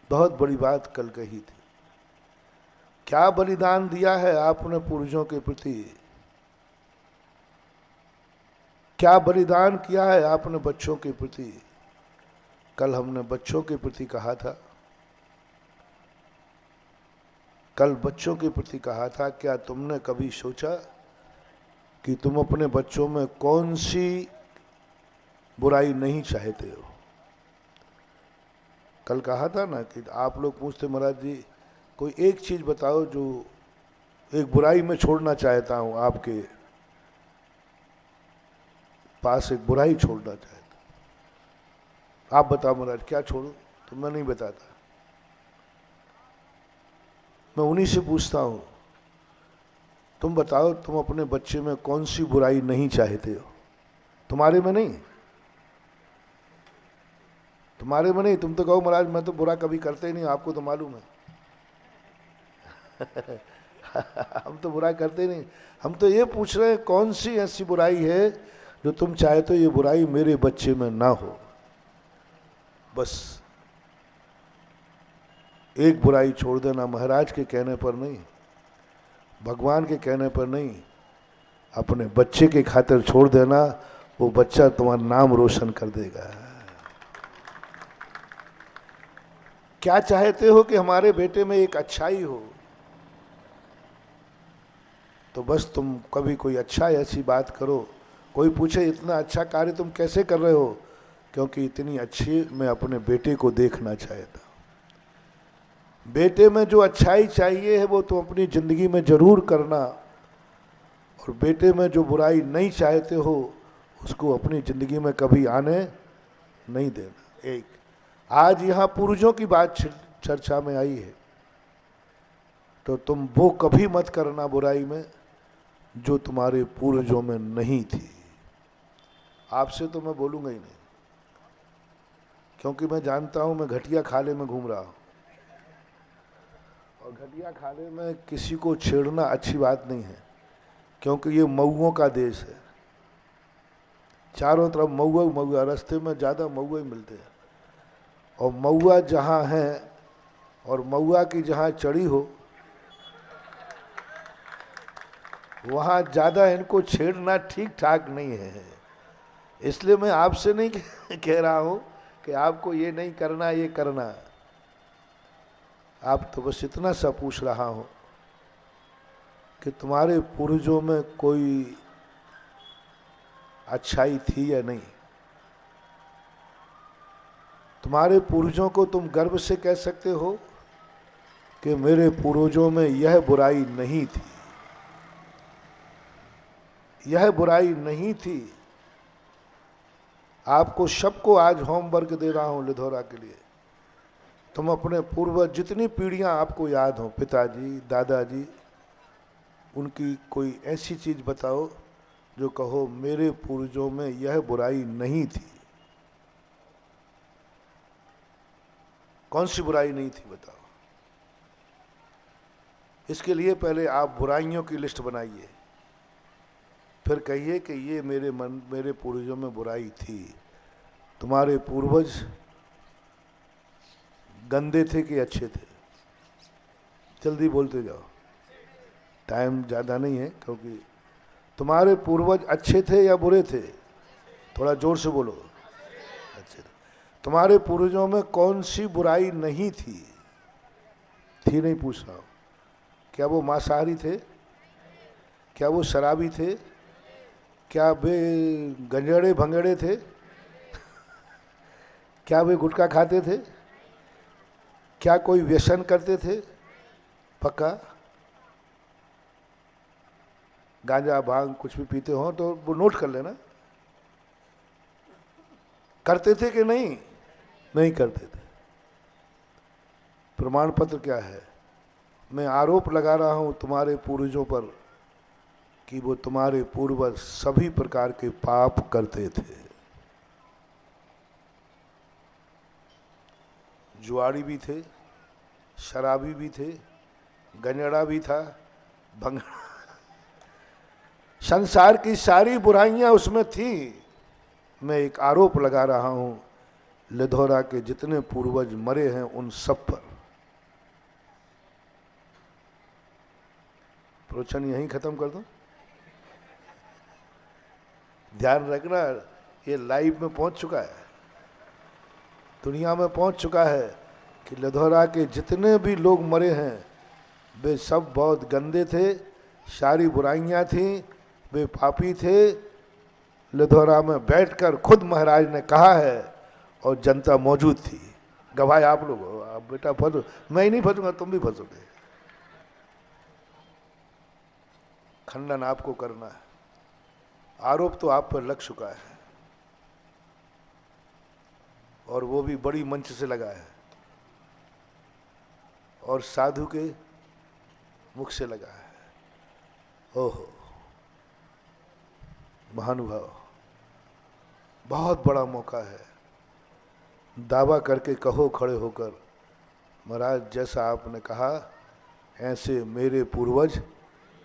बहुत बड़ी बात कल कही थी। क्या बलिदान दिया है आपने पूर्वजों के प्रति? क्या बलिदान किया है आपने बच्चों के प्रति? कल हमने बच्चों के प्रति कहा था, कल बच्चों के प्रति कहा था, क्या तुमने कभी सोचा कि तुम अपने बच्चों में कौन सी बुराई नहीं चाहते हो? कल कहा था ना कि आप लोग पूछते महाराज जी कोई एक चीज बताओ जो एक बुराई में छोड़ना चाहता हूं आपके। पास एक बुराई छोड़ना चाहता। आप बताओ महाराज क्या छोड़ूं? तो मैं नहीं बताता, मैं उन्हीं से पूछता हूं, तुम बताओ तुम अपने बच्चे में कौन सी बुराई नहीं चाहते हो? तुम्हारे में नहीं, तुम्हारे में नहीं। तुम तो कहो महाराज मैं तो बुरा कभी करते ही नहीं, आपको तो मालूम है। हम तो बुरा करते नहीं। हम तो ये पूछ रहे हैं कौन सी ऐसी बुराई है जो तुम चाहते हो ये बुराई मेरे बच्चे में ना हो। बस एक बुराई छोड़ देना, महाराज के कहने पर नहीं, भगवान के कहने पर नहीं, अपने बच्चे के खातिर छोड़ देना। वो बच्चा तुम्हारा नाम रोशन कर देगा। क्या चाहते हो कि हमारे बेटे में एक अच्छाई हो, तो बस तुम कभी कोई अच्छा ऐसी बात करो। कोई पूछे इतना अच्छा कार्य तुम कैसे कर रहे हो? क्योंकि इतनी अच्छी मैं अपने बेटे को देखना चाहता। बेटे में जो अच्छाई चाहिए है वो तुम अपनी जिंदगी में जरूर करना, और बेटे में जो बुराई नहीं चाहते हो उसको अपनी जिंदगी में कभी आने नहीं देना। एक आज यहाँ पूर्वजों की बात चर्चा में आई है, तो तुम वो कभी मत करना बुराई में जो तुम्हारे पूर्वजों में नहीं थी। आपसे तो मैं बोलूँगा ही नहीं, क्योंकि मैं जानता हूँ मैं घटिया खाले में घूम रहा हूँ, और घटिया खाले में किसी को छेड़ना अच्छी बात नहीं है, क्योंकि ये मऊओं का देश है। चारों तरफ मऊआ मऊआ, रास्ते में ज़्यादा मऊआ ही मिलते हैं, और मऊआ जहाँ है और मऊआ की जहाँ चढ़ी हो वहाँ ज़्यादा इनको छेड़ना ठीक ठाक नहीं है। इसलिए मैं आपसे नहीं कह रहा हूँ कि आपको ये नहीं करना ये करना, आप तो बस इतना सा पूछ रहा हूँ कि तुम्हारे पूर्वजों में कोई अच्छाई थी या नहीं। तुम्हारे पूर्वजों को तुम गर्व से कह सकते हो कि मेरे पूर्वजों में यह बुराई नहीं थी, यह बुराई नहीं थी। आपको सबको आज होमवर्क दे रहा हूं लिधोरा के लिए। तुम अपने पूर्वज जितनी पीढ़ियां आपको याद हो, पिताजी दादाजी, उनकी कोई ऐसी चीज बताओ जो कहो मेरे पूर्वजों में यह बुराई नहीं थी। कौन सी बुराई नहीं थी बताओ। इसके लिए पहले आप बुराइयों की लिस्ट बनाइए, फिर कहिए कि ये मेरे पूर्वजों में बुराई थी। तुम्हारे पूर्वज गंदे थे कि अच्छे थे? जल्दी बोलते जाओ, टाइम ज़्यादा नहीं है। क्योंकि तुम्हारे पूर्वज अच्छे थे या बुरे थे? थोड़ा जोर से बोलो। अच्छे थे। तुम्हारे पूर्वजों में कौन सी बुराई नहीं थी? थी नहीं पूछ रहा हूँ। क्या वो मांसाहारी थे? क्या वो शराबी थे? क्या वे गंजेड़े भंगेड़े थे? क्या वे गुटखा खाते थे? क्या कोई व्यसन करते थे? पक्का गांजा भांग कुछ भी पीते हो तो वो नोट कर लेना। करते थे कि नहीं? नहीं करते थे। प्रमाण पत्र क्या है? मैं आरोप लगा रहा हूं तुम्हारे पूर्वजों पर कि वो तुम्हारे पूर्वज सभी प्रकार के पाप करते थे। जुआड़ी भी थे, शराबी भी थे, गंजड़ा भी था, भंगड़ा, संसार की सारी बुराइयां उसमें थी। मैं एक आरोप लगा रहा हूं लिधोरा के जितने पूर्वज मरे हैं उन सब पर। प्रवचन यहीं खत्म कर दो। ध्यान रखना, ये लाइव में पहुंच चुका है, दुनिया में पहुंच चुका है कि लिधोरा के जितने भी लोग मरे हैं वे सब बहुत गंदे थे, सारी बुराइयां थी, वे पापी थे। लिधोरा में बैठकर खुद महाराज ने कहा है और जनता मौजूद थी। गवाह आप लोग हो। आप बेटा फंसो, मैं ही नहीं फंसूंगा, तुम भी फंसोगे। खंडन आपको करना है, आरोप तो आप पर लग चुका है। और वो भी बड़ी मंच से लगा है, और साधु के मुख से लगा है। ओहो महानुभाव, बहुत बड़ा मौका है। दावा करके कहो खड़े होकर, महाराज जैसा आपने कहा ऐसे मेरे पूर्वज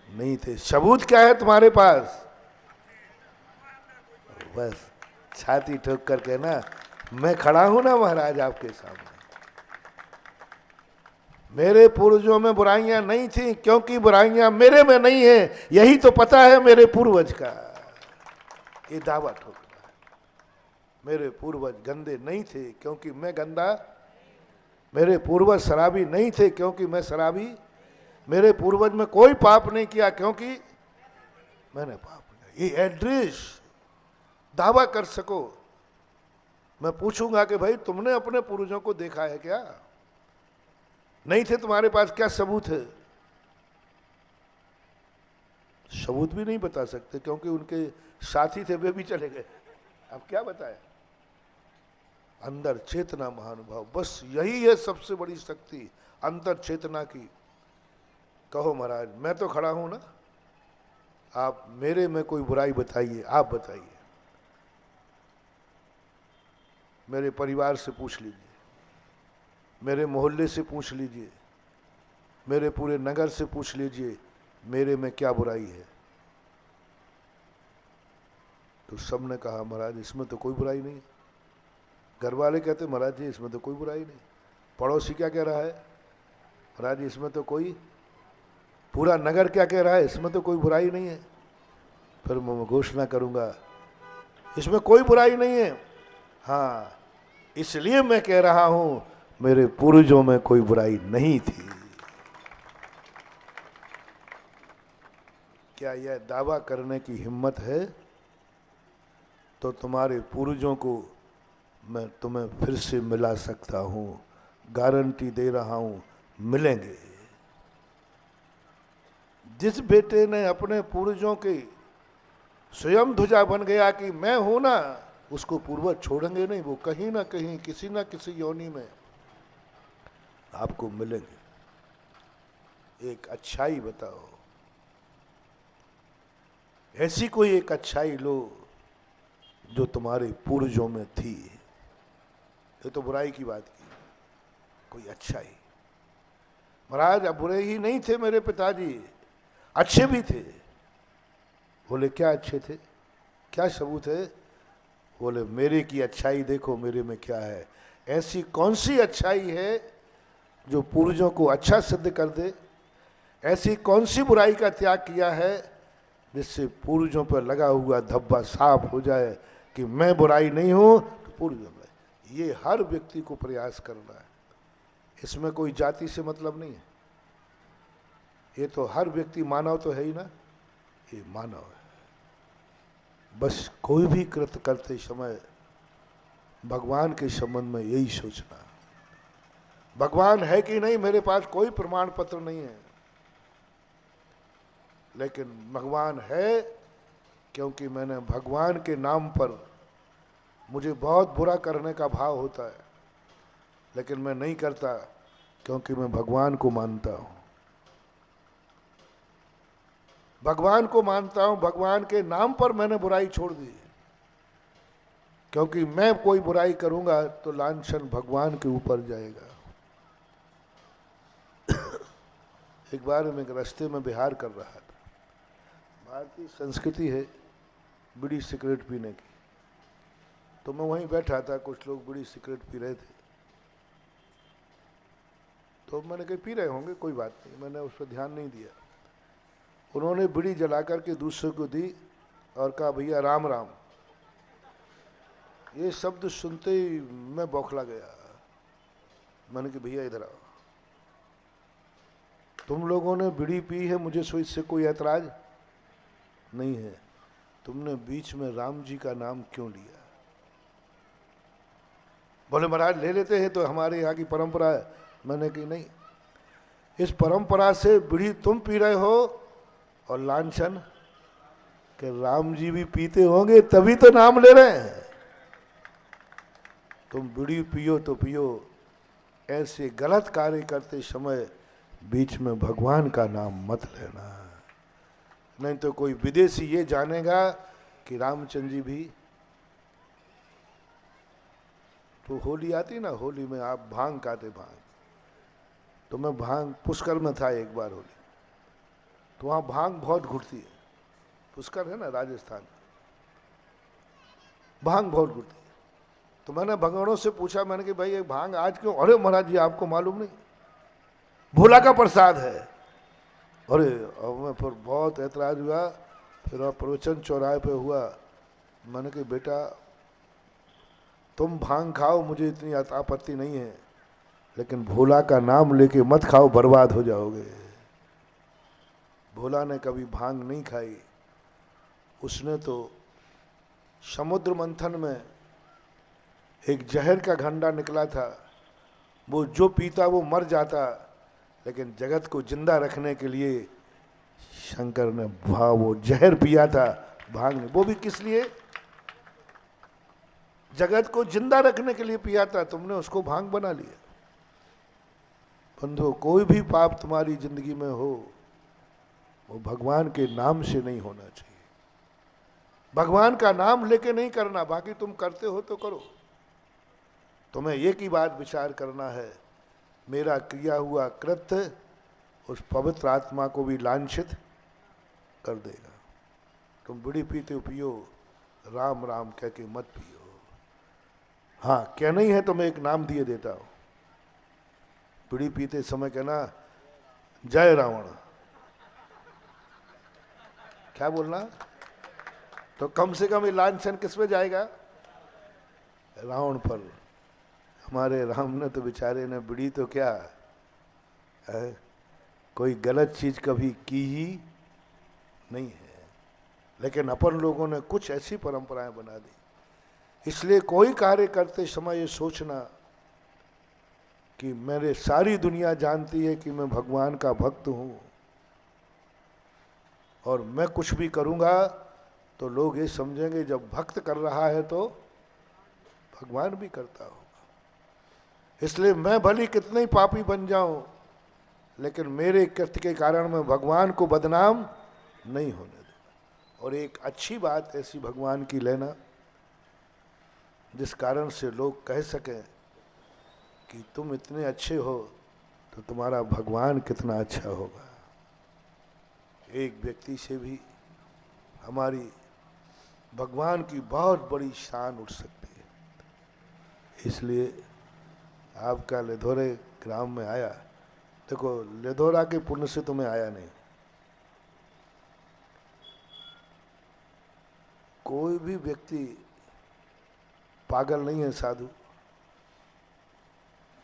नहीं थे। सबूत क्या है तुम्हारे पास? बस छाती ठोक कर कहना, मैं खड़ा हूं ना महाराज आपके सामने। मेरे पूर्वजों में बुराइयां नहीं थी क्योंकि बुराइयां मेरे में नहीं है, यही तो पता है मेरे पूर्वज का। ये दावा ठोकना है। मेरे पूर्वज गंदे नहीं थे क्योंकि मैं गंदा, मेरे पूर्वज शराबी नहीं थे क्योंकि मैं शराबी, मेरे पूर्वज में कोई पाप नहीं किया क्योंकि मैंने पाप किया। ये एड्रेस दावा कर सको। मैं पूछूंगा कि भाई तुमने अपने पूर्वजों को देखा है क्या? नहीं थे तुम्हारे पास, क्या सबूत है? सबूत भी नहीं बता सकते क्योंकि उनके साथी थे, वे भी चले गए। अब क्या बताए? अंदर चेतना महानुभाव, बस यही है सबसे बड़ी शक्ति अंतर चेतना की। कहो महाराज मैं तो खड़ा हूं ना, आप मेरे में कोई बुराई बताइए, आप बताइए। मेरे परिवार से पूछ लीजिए, मेरे मोहल्ले से पूछ लीजिए, मेरे पूरे नगर से पूछ लीजिए, मेरे में क्या बुराई है। तो सबने कहा महाराज इसमें तो कोई बुराई नहीं। घर वाले कहते महाराज जी इसमें तो कोई बुराई नहीं। पड़ोसी क्या कह रहा है? महाराज जी इसमें तो कोई, पूरा नगर क्या कह रहा है? इसमें तो कोई बुराई नहीं है। फिर मैं घोषणा करूंगा इसमें कोई बुराई नहीं है। हाँ इसलिए मैं कह रहा हूं मेरे पूर्वजों में कोई बुराई नहीं थी। क्या यह दावा करने की हिम्मत है? तो तुम्हारे पूर्वजों को मैं तुम्हें फिर से मिला सकता हूं, गारंटी दे रहा हूं मिलेंगे। जिस बेटे ने अपने पूर्वजों के स्वयं ध्वजा बन गया कि मैं हूं ना, उसको पूर्वज छोड़ेंगे नहीं, वो कहीं ना कहीं किसी ना किसी योनि में आपको मिलेंगे। एक अच्छाई बताओ, ऐसी कोई एक अच्छाई लो जो तुम्हारे पूर्वजों में थी। ये तो बुराई की बात की, कोई अच्छाई। महाराज अब बुरे ही नहीं थे मेरे पिताजी, अच्छे भी थे। बोले क्या अच्छे थे, क्या सबूत है? बोले मेरे की अच्छाई देखो मेरे में क्या है। ऐसी कौन सी अच्छाई है जो पूर्वजों को अच्छा सिद्ध कर दे? ऐसी कौन सी बुराई का त्याग किया है जिससे पूर्वजों पर लगा हुआ धब्बा साफ हो जाए कि मैं बुराई नहीं हूं तो पूर्वजों में। ये हर व्यक्ति को प्रयास करना है। इसमें कोई जाति से मतलब नहीं है। ये तो हर व्यक्ति मानव तो है ही ना, ये मानव है। बस कोई भी कृत्य करते समय भगवान के संबंध में यही सोचना, भगवान है कि नहीं। मेरे पास कोई प्रमाण पत्र नहीं है, लेकिन भगवान है क्योंकि मैंने भगवान के नाम पर, मुझे बहुत बुरा करने का भाव होता है लेकिन मैं नहीं करता क्योंकि मैं भगवान को मानता हूं। भगवान को मानता हूं, भगवान के नाम पर मैंने बुराई छोड़ दी क्योंकि मैं कोई बुराई करूंगा तो लांछन भगवान के ऊपर जाएगा। एक बार मैं रास्ते में बिहार कर रहा था। भारतीय संस्कृति है बीड़ी सिगरेट पीने की, तो मैं वहीं बैठा था, कुछ लोग बीड़ी सिगरेट पी रहे थे, तो मैंने कहा पी रहे होंगे कोई बात नहीं, मैंने उस पर ध्यान नहीं दिया। उन्होंने बीड़ी जला करके दूसरे को दी और कहा भैया राम राम। ये शब्द सुनते ही मैं बौखला गया। मैंने कहा भैया इधर आओ, तुम लोगों ने बीड़ी पी है, मुझे इससे कोई ऐतराज नहीं है, तुमने बीच में राम जी का नाम क्यों लिया? बोले महाराज ले लेते हैं तो हमारे यहाँ की परंपरा है। मैंने कही नहीं, इस परंपरा से बीड़ी तुम पी रहे हो और लांछन कि राम जी भी पीते होंगे तभी तो नाम ले रहे हैं। तुम बीड़ी पियो तो पियो, ऐसे गलत कार्य करते समय बीच में भगवान का नाम मत लेना, नहीं तो कोई विदेशी ये जानेगा कि रामचंद्र जी भी। तो होली आती ना, होली में आप भांग खाते, भांग तो मैं भांग पुष्कर में था एक बार होली, तो वहाँ भांग बहुत घुटती है। पुष्कर है ना राजस्थान, भांग बहुत घुटती है। तो मैंने भगवानों से पूछा, मैंने कि भाई ये भांग आज क्यों? अरे महाराज जी आपको मालूम नहीं, भोला का प्रसाद है। अरे अब मैं फिर बहुत ऐतराज हुआ। फिर वह प्रवचन चौराहे पे हुआ। मैंने कि बेटा तुम भांग खाओ, मुझे इतनी आपत्ति नहीं है, लेकिन भोला का नाम लेके मत खाओ, बर्बाद हो जाओगे। भोला ने कभी भांग नहीं खाई, उसने तो समुद्र मंथन में एक जहर का घंटा निकला था, वो जो पीता वो मर जाता, लेकिन जगत को जिंदा रखने के लिए शंकर ने वो जहर पिया था, भांग ने। वो भी किस लिए? जगत को जिंदा रखने के लिए पिया था, तुमने उसको भांग बना लिया। बंधु, कोई भी पाप तुम्हारी जिंदगी में हो, वो भगवान के नाम से नहीं होना चाहिए। भगवान का नाम लेके नहीं करना, बाकी तुम करते हो तो करो। तुम्हें एक ही बात विचार करना है, मेरा किया हुआ कृत्य उस पवित्र आत्मा को भी लांछित कर देगा। तुम बीड़ी पीते हो पियो, राम राम कह के मत पियो। हाँ, क्या नहीं है तो मैं एक नाम दिए देता हूं। बीड़ी पीते समय कहना जय रावण, क्या बोलना? तो कम से कम ये लांछन किस पे जाएगा? रावण पर। हमारे राम ने तो बेचारे ने बीड़ी तो क्या है, कोई गलत चीज कभी की ही नहीं है, लेकिन अपन लोगों ने कुछ ऐसी परंपराएं बना दी। इसलिए कोई कार्य करते समय ये सोचना कि मेरे सारी दुनिया जानती है कि मैं भगवान का भक्त हूं, और मैं कुछ भी करूंगा तो लोग ये समझेंगे जब भक्त कर रहा है तो भगवान भी करता होगा। इसलिए मैं भली कितने ही पापी बन जाऊं, लेकिन मेरे कृत्य के कारण मैं भगवान को बदनाम नहीं होने दूंगा। और एक अच्छी बात ऐसी भगवान की लेना जिस कारण से लोग कह सकें कि तुम इतने अच्छे हो तो तुम्हारा भगवान कितना अच्छा होगा। एक व्यक्ति से भी हमारी भगवान की बहुत बड़ी शान उठ सकती है। इसलिए आपका लेधोरे ग्राम में आया, देखो लेधोरा के पुण्य से तुम्हें आया नहीं। कोई भी व्यक्ति पागल नहीं है साधु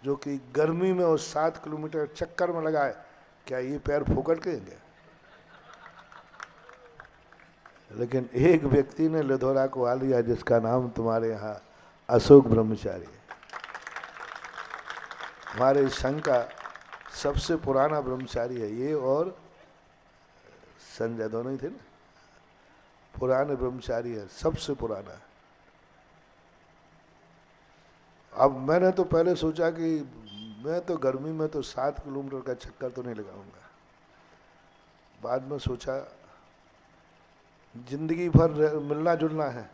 जो कि गर्मी में उस 7 किलोमीटर चक्कर में लगाए। क्या ये पैर फोकट करेंगे? लेकिन एक व्यक्ति ने लेधोरा को आ लिया जिसका नाम तुम्हारे यहाँ अशोक ब्रह्मचारी है। हमारे संघ का सबसे पुराना ब्रह्मचारी है ये, और संजय दोनों ही थे ना, पुराने ब्रह्मचारी है, सबसे पुराना। अब मैंने तो पहले सोचा कि मैं तो गर्मी में तो 7 किलोमीटर का चक्कर तो नहीं लगाऊंगा। बाद में सोचा जिंदगी भर मिलना जुलना है,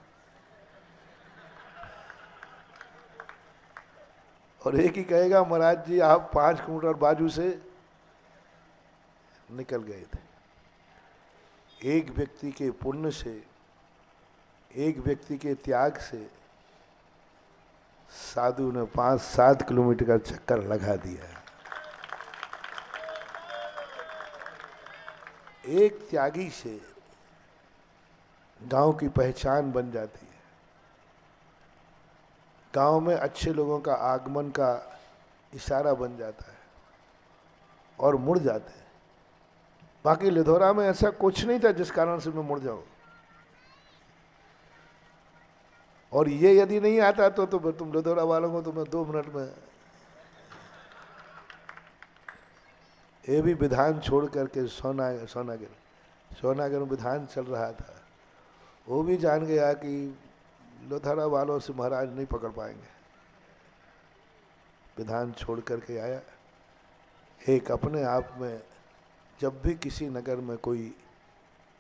और एक ही कहेगा महाराज जी आप 5 किलोमीटर बाजू से निकल गए थे। एक व्यक्ति के पुण्य से, एक व्यक्ति के त्याग से साधु ने 5-7 किलोमीटर का चक्कर लगा दिया। एक त्यागी से गांव की पहचान बन जाती है। गांव में अच्छे लोगों का आगमन का इशारा बन जाता है और मुड़ जाते हैं। बाकी लिधोरा में ऐसा कुछ नहीं था जिस कारण से मैं मुड़ जाऊं, और ये यदि नहीं आता तो तुम लिधोरा वालों को तो मैं 2 मिनट में ये भी विधान छोड़ करके सोनागर में विधान चल रहा था, वो भी जान गया कि लोथारा वालों से महाराज नहीं पकड़ पाएंगे। विधान छोड़ करके आया। एक अपने आप में जब भी किसी नगर में कोई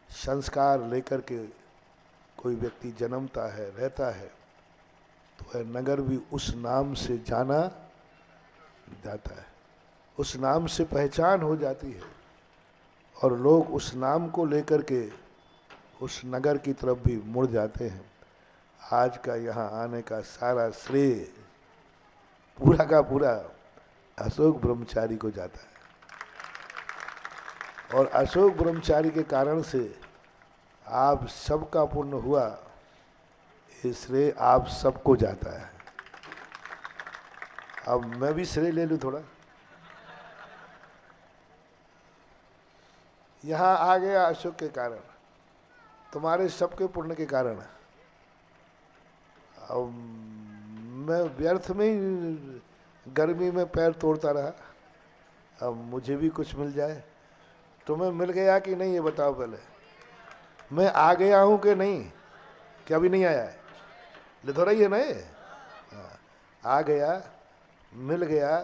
संस्कार लेकर के कोई व्यक्ति जन्मता है, रहता है, तो वह नगर भी उस नाम से जाना जाता है, उस नाम से पहचान हो जाती है और लोग उस नाम को लेकर के उस नगर की तरफ भी मुड़ जाते हैं। आज का यहाँ आने का सारा श्रेय पूरा का पूरा अशोक ब्रह्मचारी को जाता है और अशोक ब्रह्मचारी के कारण से आप सबका पुण्य हुआ, ये श्रेय आप सबको जाता है। अब मैं भी श्रेय ले लूं थोड़ा। यहाँ आ गया अशोक के कारण, तुम्हारे सबके पुण्य के कारण। अब मैं व्यर्थ में ही गर्मी में पैर तोड़ता रहा। अब मुझे भी कुछ मिल जाए। तुम्हें मिल गया कि नहीं ये बताओ पहले। मैं आ गया हूँ कि नहीं, कि अभी नहीं आया है? लिथोरा ही है ना ये। आ गया, मिल गया,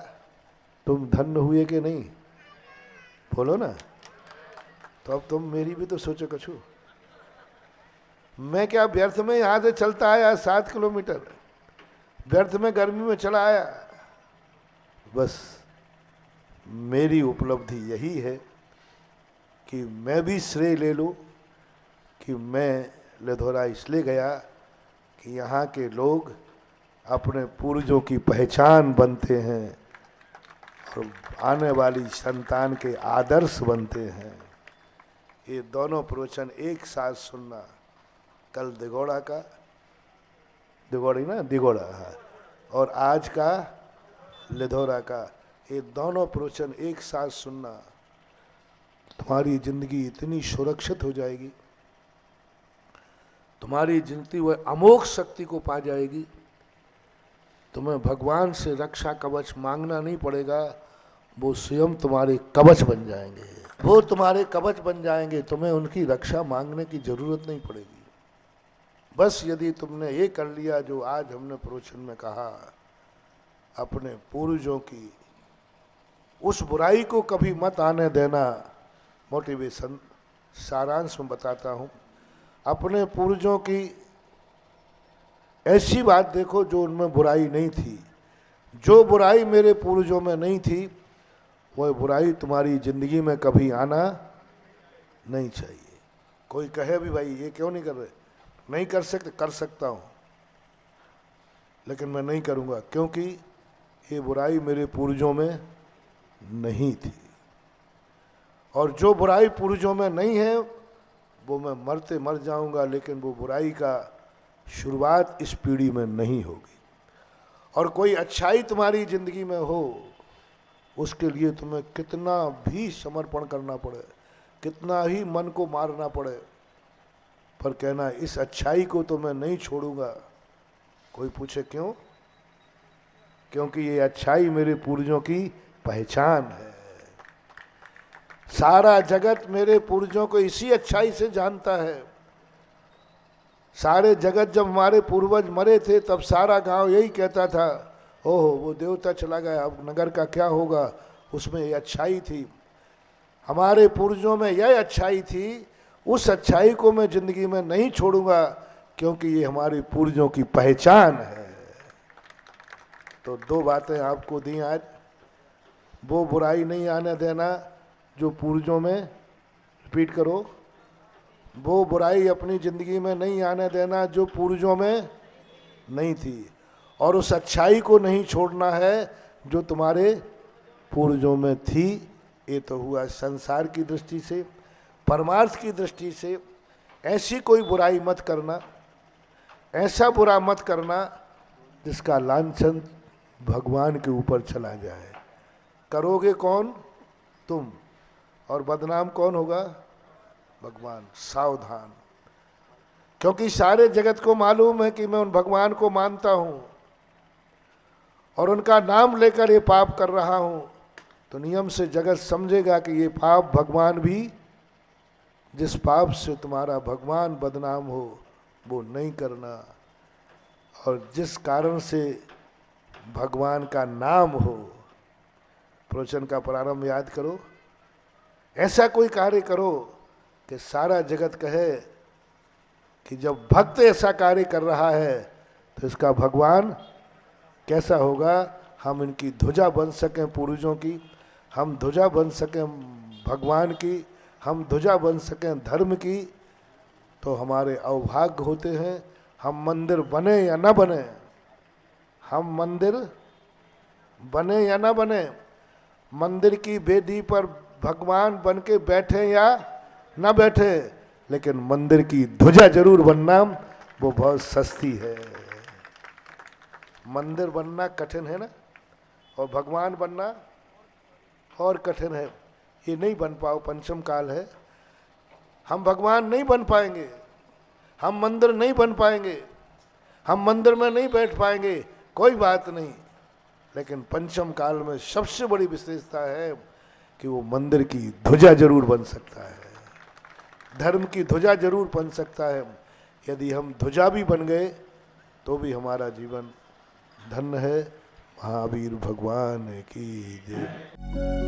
तुम धन्य हुए कि नहीं, बोलो ना। तो अब तुम मेरी भी तो सोचो कछु। मैं क्या व्यर्थ में यहाँ से चलता आया 7 किलोमीटर, व्यर्थ में गर्मी में चला आया। बस मेरी उपलब्धि यही है कि मैं भी श्रेय ले लूँ कि मैं लिथोरा इसलिए गया कि यहाँ के लोग अपने पूर्वजों की पहचान बनते हैं और आने वाली संतान के आदर्श बनते हैं। ये दोनों प्रवचन एक साथ सुनना, कल दिगोड़ा का, दिगोड़ी ना, दिगोड़ा, हाँ, और आज का लिथोरा का, ये दोनों प्रवचन एक साथ सुनना, तुम्हारी जिंदगी इतनी सुरक्षित हो जाएगी, तुम्हारी जिंदगी वह अमोघ शक्ति को पा जाएगी। तुम्हें भगवान से रक्षा कवच मांगना नहीं पड़ेगा, वो स्वयं तुम्हारे कवच बन जाएंगे, वो तुम्हारे कवच बन जाएंगे। तुम्हें उनकी रक्षा मांगने की जरूरत नहीं पड़ेगी। बस यदि तुमने ये कर लिया जो आज हमने प्रवचन में कहा, अपने पूर्वजों की उस बुराई को कभी मत आने देना। मोटिवेशन सारांश में बताता हूँ, अपने पूर्वजों की ऐसी बात देखो जो उनमें बुराई नहीं थी। जो बुराई मेरे पूर्वजों में नहीं थी, वह बुराई तुम्हारी जिंदगी में कभी आना नहीं चाहिए। कोई कहे भी भाई ये क्यों नहीं कर रहे, नहीं कर सकते, कर सकता हूँ, लेकिन मैं नहीं करूँगा, क्योंकि ये बुराई मेरे पूर्वजों में नहीं थी। और जो बुराई पूर्वजों में नहीं है, वो मैं मरते मर जाऊंगा, लेकिन वो बुराई का शुरुआत इस पीढ़ी में नहीं होगी। और कोई अच्छाई तुम्हारी जिंदगी में हो, उसके लिए तुम्हें कितना भी समर्पण करना पड़े, कितना ही मन को मारना पड़े, पर कहना इस अच्छाई को तो मैं नहीं छोड़ूंगा। कोई पूछे क्यों? क्योंकि ये अच्छाई मेरे पूर्वजों की पहचान है। सारा जगत मेरे पूर्वजों को इसी अच्छाई से जानता है। सारे जगत जब हमारे पूर्वज मरे थे, तब सारा गांव यही कहता था, ओहो वो देवता चला गया, अब नगर का क्या होगा, उसमें ये अच्छाई थी, हमारे पूर्वजों में यह अच्छाई थी, उस अच्छाई को मैं जिंदगी में नहीं छोड़ूंगा, क्योंकि ये हमारे पूर्वजों की पहचान है। तो 2 बातें आपको दी आज। वो बुराई नहीं आने देना जो पूर्वजों में, रिपीट करो, वो बुराई अपनी जिंदगी में नहीं आने देना जो पूर्वजों में नहीं थी, और उस अच्छाई को नहीं छोड़ना है जो तुम्हारे पूर्वजों में थी। ये तो हुआ संसार की दृष्टि से। परमार्थ की दृष्टि से ऐसी कोई बुराई मत करना, ऐसा बुरा मत करना जिसका लांछन भगवान के ऊपर चला जाए। करोगे कौन? तुम। और बदनाम कौन होगा? भगवान। सावधान, क्योंकि सारे जगत को मालूम है कि मैं उन भगवान को मानता हूं और उनका नाम लेकर ये पाप कर रहा हूं, तो नियम से जगत समझेगा कि ये पाप भगवान भी, जिस पाप से तुम्हारा भगवान बदनाम हो वो नहीं करना। और जिस कारण से भगवान का नाम हो। प्रवचन का प्रारंभ याद करो, ऐसा कोई कार्य करो कि सारा जगत कहे कि जब भक्त ऐसा कार्य कर रहा है तो इसका भगवान कैसा होगा। हम इनकी ध्वजा बन सकें पूर्वजों की, हम ध्वजा बन सकें भगवान की, हम ध्वजा बन सकें धर्म की, तो हमारे अवभाग्य होते हैं। हम मंदिर बने या न बने, हम मंदिर बने या न बने, मंदिर की वेदी पर भगवान बन के बैठे या न बैठे, लेकिन मंदिर की ध्वजा जरूर बनना वो बहुत सस्ती है। मंदिर बनना कठिन है ना, और भगवान बनना और कठिन है। ये नहीं बन पाओ, पंचम काल है, हम भगवान नहीं बन पाएंगे, हम मंदिर नहीं बन पाएंगे, हम मंदिर में नहीं बैठ पाएंगे, कोई बात नहीं। लेकिन पंचम काल में सबसे बड़ी विशेषता है कि वो मंदिर की ध्वजा जरूर बन सकता है, धर्म की ध्वजा जरूर बन सकता है। यदि हम ध्वजा भी बन गए तो भी हमारा जीवन धन्य है। महावीर भगवान की जय।